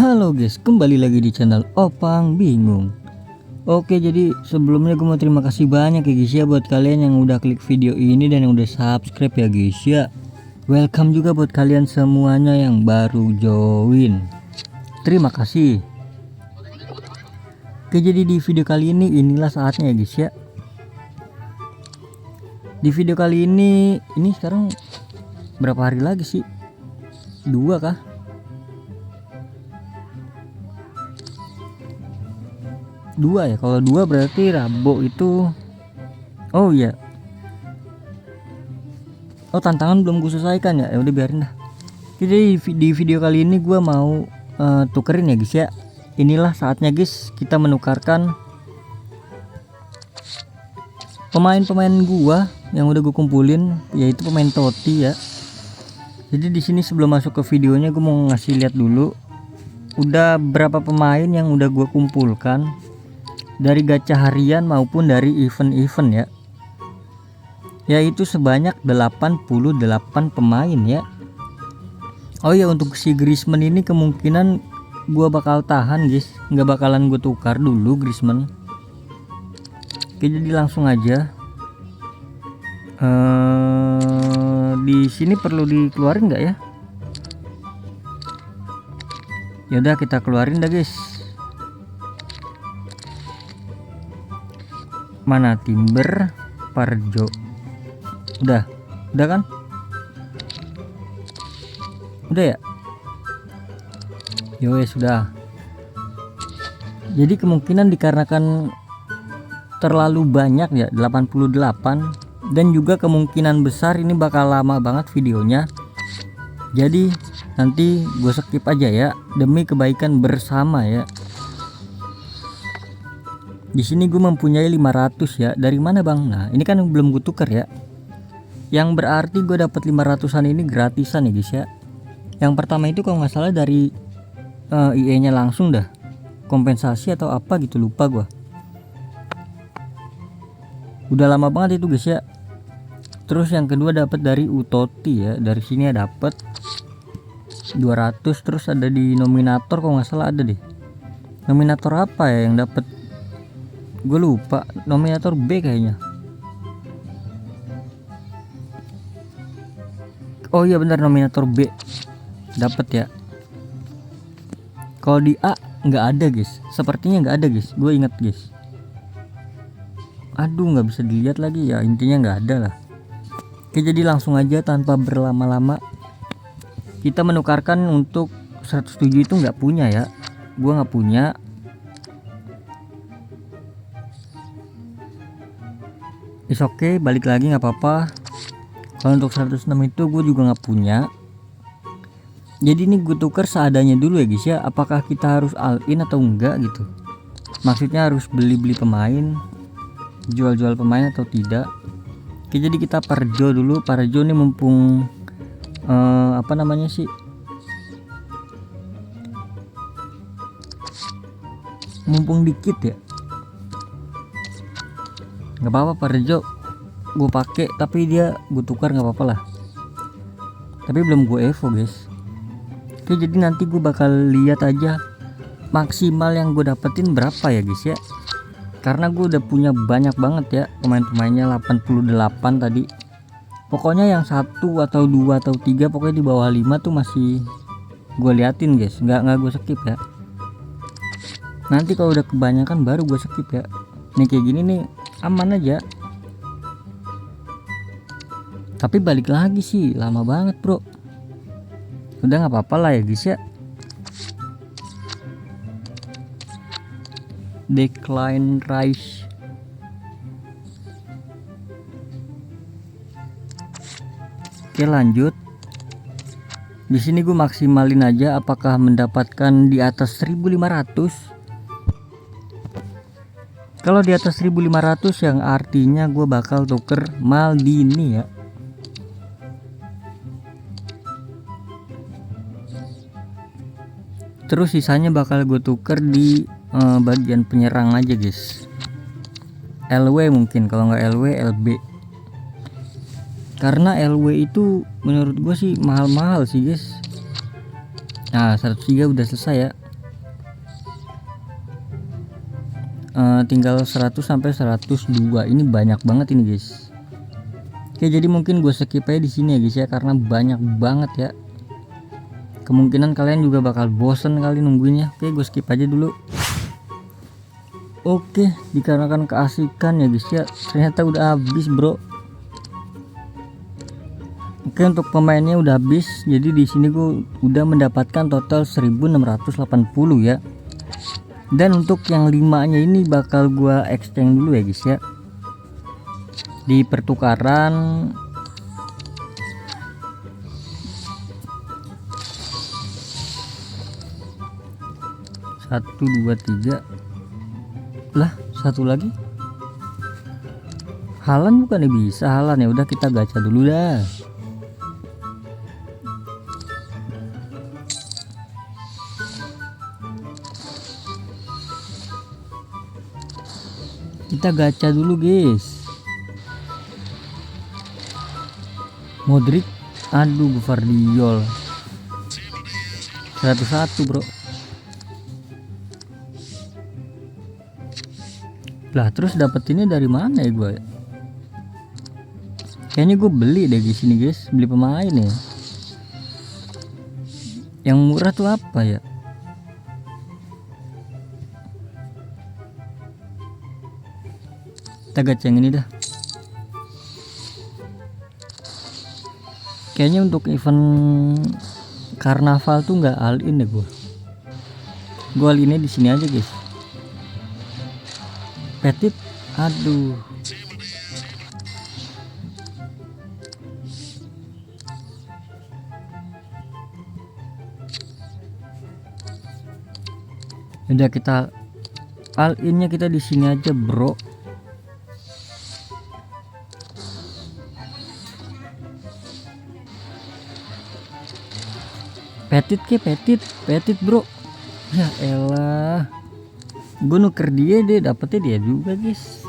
Halo guys, kembali lagi di channel Opang Bingung. Oke, jadi sebelumnya gue mau terima kasih banyak ya guys ya buat kalian yang udah klik video ini dan yang udah subscribe ya guys ya. Welcome juga buat kalian semuanya yang baru join. Terima kasih. Oke, jadi di video kali ini inilah saatnya ya guys ya. Di video kali ini sekarang berapa hari lagi sih? 2 kah? Dua ya, kalau 2 berarti Rabu itu. Oh iya. Oh, tantangan belum gue selesaikan ya. Ya udah biarin dah. Jadi di video kali ini gue mau tukerin ya guys ya. Inilah saatnya guys, kita menukarkan pemain-pemain gua yang udah gue kumpulin, yaitu pemain Totti ya. Jadi di sini sebelum masuk ke videonya gue mau ngasih lihat dulu udah berapa pemain yang udah gue kumpulkan dari gacha harian maupun dari event-event ya, yaitu sebanyak 88 pemain ya. Oh ya, untuk si Griezmann ini kemungkinan gua bakal tahan guys, nggak bakalan gue tukar dulu Griezmann. Oke, jadi langsung aja. Di sini perlu dikeluarin nggak ya? Yaudah kita keluarin dah guys. Mana Timber, Parjo, udah kan? Udah ya? Yo sudah. Jadi kemungkinan dikarenakan terlalu banyak ya, 88, dan juga kemungkinan besar ini bakal lama banget videonya. Jadi nanti gue skip aja ya demi kebaikan bersama ya. Di sini gue mempunyai 500 ya. Dari mana bang? Nah ini kan belum gue tuker ya. Yang berarti gue dapat 500an ini gratisan ya guys ya. Yang pertama itu kalau nggak salah dari IE nya langsung dah, kompensasi atau apa gitu, lupa gue. Udah lama banget itu guys ya. Terus yang kedua dapat dari Totti ya. Dari sini ya dapat 200. Terus ada di nominator kalau nggak salah ada deh. Nominator apa ya yang dapat? Gue lupa, nominator B kayaknya. Oh iya benar, nominator B dapat ya. Kalau di A nggak ada guys, sepertinya nggak ada guys, gue inget guys. Aduh, nggak bisa dilihat lagi ya, intinya nggak ada lah. Oke, jadi langsung aja tanpa berlama-lama kita menukarkan. Untuk 107 itu nggak punya ya, gue nggak punya. Oke, balik lagi nggak apa-apa. Kalau untuk 106 itu gue juga nggak punya. Jadi ini gue tuker seadanya dulu ya guys ya. Apakah kita harus all in atau enggak gitu? Maksudnya harus beli pemain, jual pemain atau tidak? Oke, jadi kita Parjo dulu. Parjo ini mumpung apa namanya sih? Mumpung dikit ya. Nggak apa-apa Parjo gue pakai, tapi dia gue tukar nggak apa-apa lah. Tapi belum gue evo guys. Oke, jadi nanti gue bakal lihat aja maksimal yang gue dapetin berapa ya guys ya. Karena gue udah punya banyak banget ya pemain-pemainnya, 88 tadi. Pokoknya yang 1 atau 2 atau 3, pokoknya di bawah 5 tuh masih gue liatin guys, nggak gue skip ya. Nanti kalau udah kebanyakan baru gue skip ya. Nih kayak gini nih aman aja. Tapi balik lagi sih lama banget bro. Udah nggak apa-apa lah ya guys ya. Decline rise. Oke, lanjut. Di sini gue maksimalin aja apakah mendapatkan di atas 1500. Kalau di atas 1500 yang artinya gue bakal tuker Maldini ya. Terus sisanya bakal gue tuker di bagian penyerang aja guys. LW mungkin, kalau nggak LW LB. Karena LW itu menurut gue sih mahal-mahal sih guys. Nah 103 udah selesai ya. tinggal 100 sampai 102. Ini banyak banget ini guys. Oke, jadi mungkin gue skip aja di sini ya guys ya, karena banyak banget ya. Kemungkinan kalian juga bakal bosen kali nungguinnya. Oke, gue skip aja dulu. Oke, dikarenakan keasikan ya guys ya, ternyata udah habis bro. Oke, untuk pemainnya udah habis. Jadi di sini gue udah mendapatkan total 1680 ya. Dan untuk yang 5-nya ini bakal gue exchange dulu ya guys ya. Di pertukaran satu dua tiga lah, satu lagi Halan bukan bisa. Halan ya udah, kita gacha dulu dah. Kita gacha dulu guys. Modric, aduh Gvardiol 101 bro. Lah terus dapet ini dari mana ya gue? Kayaknya gue beli deh di sini guys, beli pemain ya. Yang murah tuh apa ya? Kita gacha yang ini dah. Kayaknya untuk event karnaval tuh nggak all in deh gue. Gue all innya di sini aja guys. Petit, aduh. Udah, kita all innya kita di sini aja bro. Petit bro. Ya elah, gue nuker dia deh, dapetnya dia juga guys.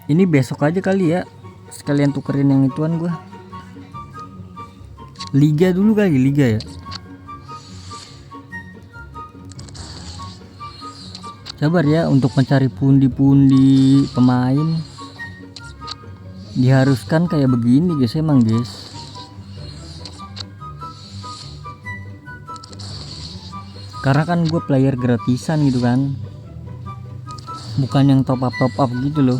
Ini besok aja kali ya, sekalian tukerin yang ituan gue. Liga dulu kali, liga ya. Sabar ya, untuk mencari pundi-pundi pemain diharuskan kayak begini guys, emang guys. Karena kan gue player gratisan gitu kan, bukan yang top up gitu loh.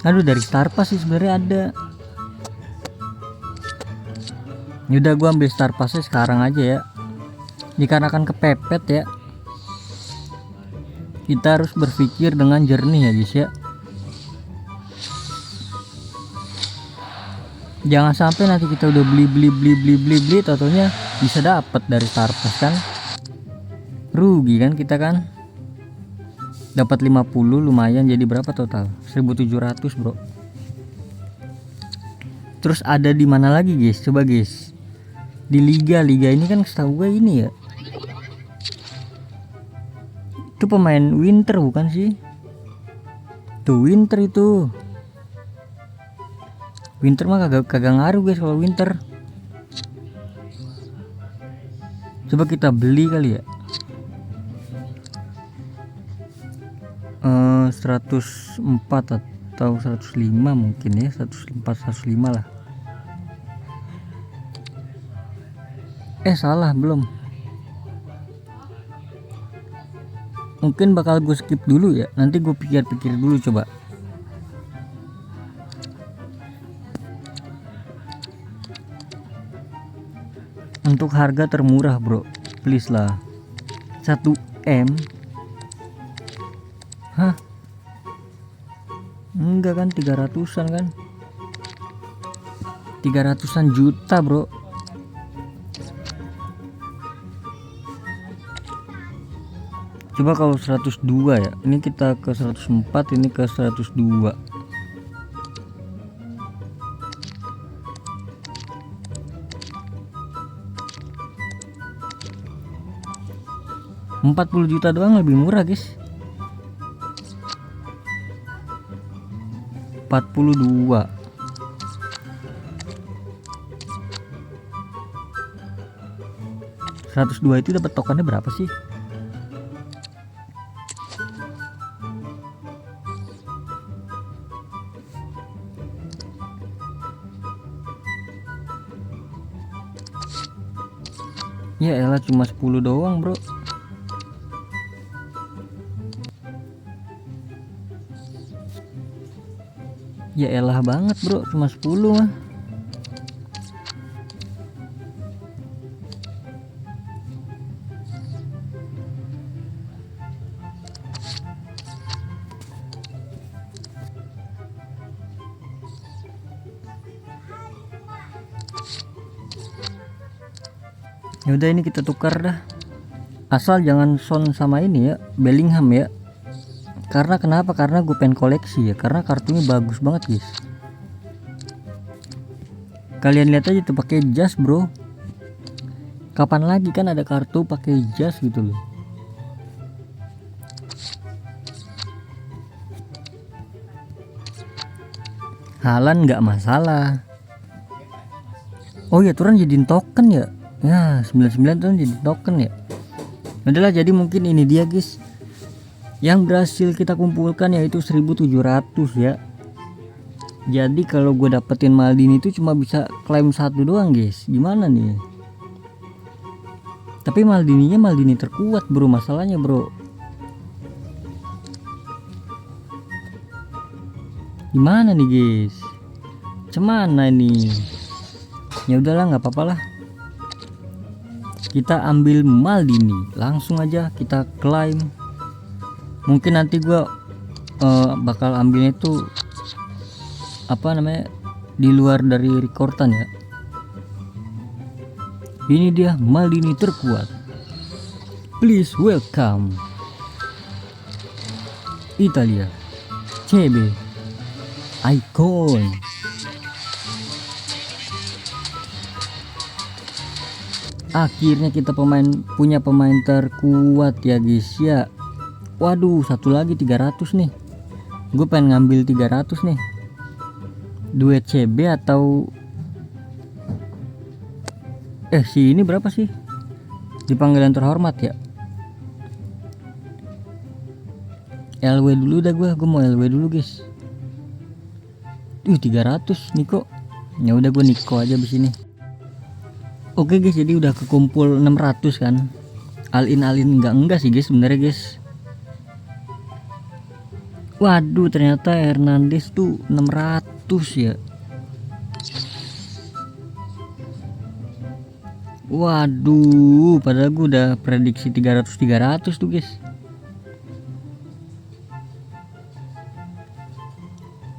Aduh, dari Star Pass sih sebenarnya ada. Yaudah, gue ambil Star Passnya sekarang aja ya. Dikarenakan kepepet ya, kita harus berpikir dengan jernih ya guys ya. Jangan sampai nanti kita udah beli totalnya bisa dapat dari Star Pass kan, rugi kan kita kan. Dapat 50 lumayan, jadi berapa total? 1700 bro. Terus ada di mana lagi guys? Coba guys, di liga ini kan setahu gue ini ya, itu pemain Winter bukan sih? Tuh Winter itu. Winter mah kagak ngaruh guys kalau Winter. Coba kita beli kali ya. 104 atau 105 mungkin ya, 104 105 lah. Salah, belum. Mungkin bakal gue skip dulu ya, nanti gue pikir-pikir dulu coba. Untuk harga termurah bro, please lah, 1M. Hah? Enggak kan, 300-an kan, 300-an juta bro. Coba kalau 102 ya, ini kita ke 104, ini ke 102. 40 juta doang, lebih murah guys. 42. 102 itu dapat tokennya berapa sih? Ya elah, cuma 10 doang bro. Ya elah banget bro, cuma 10 mah. Ya udah, ini kita tukar dah. Asal jangan Son sama ini ya, Bellingham ya. Karena kenapa? Karena gue pengen koleksi ya, karena kartunya bagus banget guys. Kalian lihat aja tuh pakai jas bro. Kapan lagi kan ada kartu pakai jas gitu loh. Halan nggak masalah. Oh ya, turun jadiin token ya. Ya 99 turun jadi token ya. Adalah, jadi mungkin ini dia guys yang berhasil kita kumpulkan, yaitu 1700 ya. Jadi kalau gue dapetin Maldini itu cuma bisa klaim satu doang guys. Gimana nih? Tapi Maldininya Maldini terkuat bro, masalahnya bro. Gimana nih guys? Cemana ini? Ya udahlah, nggak apa-apa lah. Kita ambil Maldini, langsung aja kita klaim. Mungkin nanti gua bakal ambilnya itu apa namanya, di luar dari rekordan ya. Ini dia Maldini terkuat. Please welcome Italia CB Icon. Akhirnya kita punya pemain terkuat ya guys ya. Waduh, satu lagi 300 nih. Gue pengen ngambil 300 nih. Duet CB atau si ini berapa sih? Dipanggil yang terhormat ya. LW dulu dah, gue mau LW dulu guys. 300 Niko. Ya udah, gue Niko aja di sini. Oke guys, jadi udah kekumpul 600 kan. Alin enggak sih guys sebenarnya guys. Waduh, ternyata Hernandez tuh 600 ya. Waduh, padahal gue udah prediksi 300 tuh guys.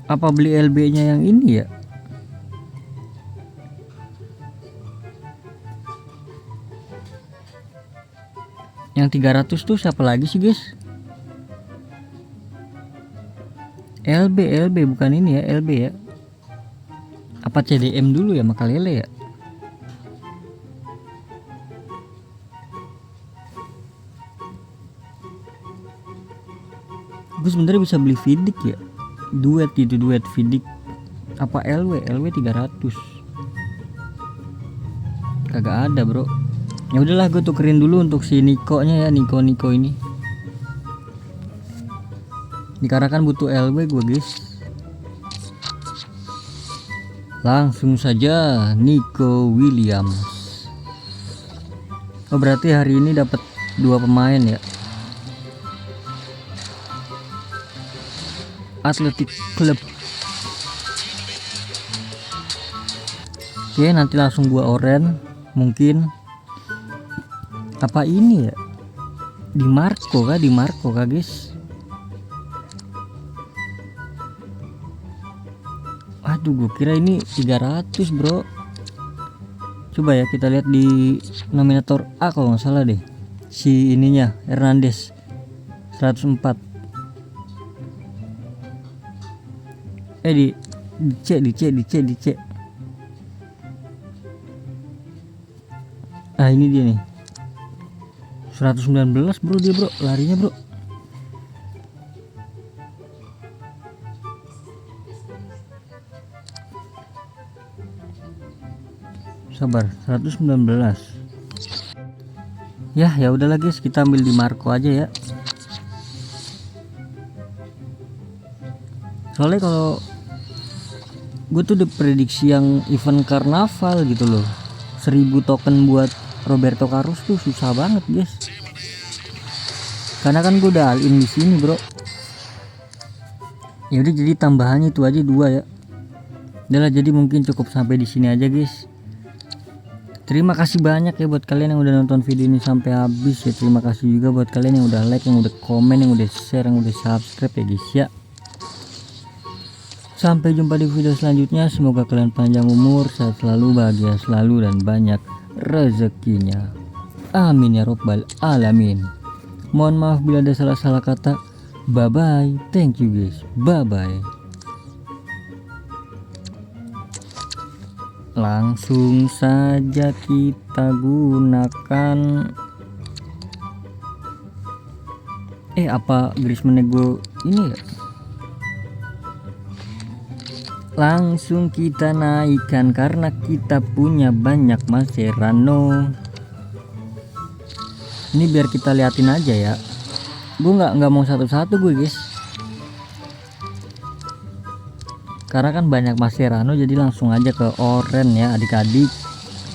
Apa beli LB nya yang ini ya? Yang 300 tuh siapa lagi sih guys? LB bukan ini ya, LB ya. Apa CDM dulu ya, Makalele ya? Gue sebenarnya bisa beli Vidic ya. Duet Vidic. Apa LW 300. Kagak ada bro. Ya udahlah, gue tukerin dulu untuk si Niko nya ya, Niko ini. Dikarenakan butuh LW gue guys. Langsung saja Nico Williams. Oh, berarti hari ini dapat 2 pemain ya. Athletic Club. Oke, nanti langsung gua oren mungkin. Apa ini ya? Di Marco kah guys? Aduh, gue kira ini 300 bro. Coba ya kita lihat di nominator A kalau nggak salah deh. Si ininya Hernandez 104. Di C. Ah, ini dia nih. 119 bro, dia bro, larinya bro. Sabar, 119. Ya udahlah guys, kita ambil di Marco aja ya. Soalnya kalau gue tuh udah prediksi yang event karnaval gitu loh, 1000 token buat Roberto Carlos tuh susah banget guys. Karena kan gue udah all in di sini bro. Ya udah, jadi tambahannya itu aja 2 ya. Udahlah, jadi mungkin cukup sampai di sini aja guys. Terima kasih banyak ya buat kalian yang udah nonton video ini sampai habis ya. Terima kasih juga buat kalian yang udah like, yang udah komen, yang udah share, yang udah subscribe ya guys ya. Sampai jumpa di video selanjutnya. Semoga kalian panjang umur, sehat selalu, bahagia selalu, dan banyak rezekinya. Amin ya robbal alamin. Mohon maaf bila ada salah-salah kata. Bye bye. Thank you guys. Bye bye. Langsung saja kita gunakan apa Griezmann nego ini ya. Langsung kita naikkan karena kita punya banyak Mascherano. Ini biar kita liatin aja ya. Gue nggak mau satu-satu gue guys. Karena kan banyak Mascherano, jadi langsung aja ke oren ya adik-adik,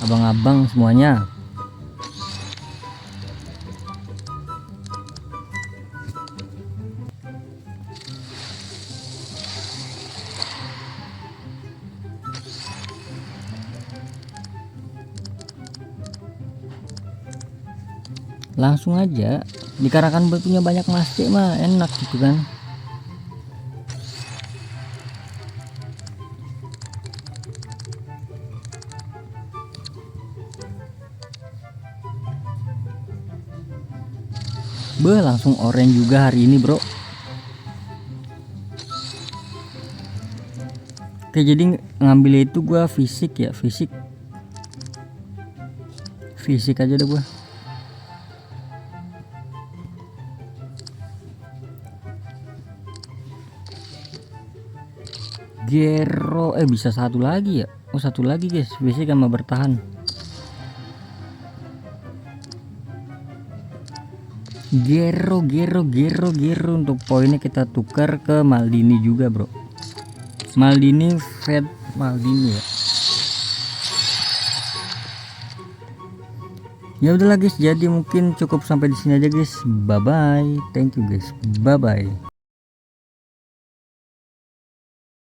abang-abang semuanya. Langsung aja, dikarenakan punya banyak mascek mah enak gitu kan. Langsung orange juga hari ini bro. Oke, jadi ngambil itu gua fisik ya, fisik aja deh gua. Gero bisa satu lagi ya. Oh, satu lagi guys, fisik sama bertahan. Gero untuk poinnya kita tukar ke Maldini juga bro. Maldini, Fed Maldini ya. Ya udahlah guys, jadi mungkin cukup sampai di sini aja guys. Bye bye. Thank you guys. Bye bye.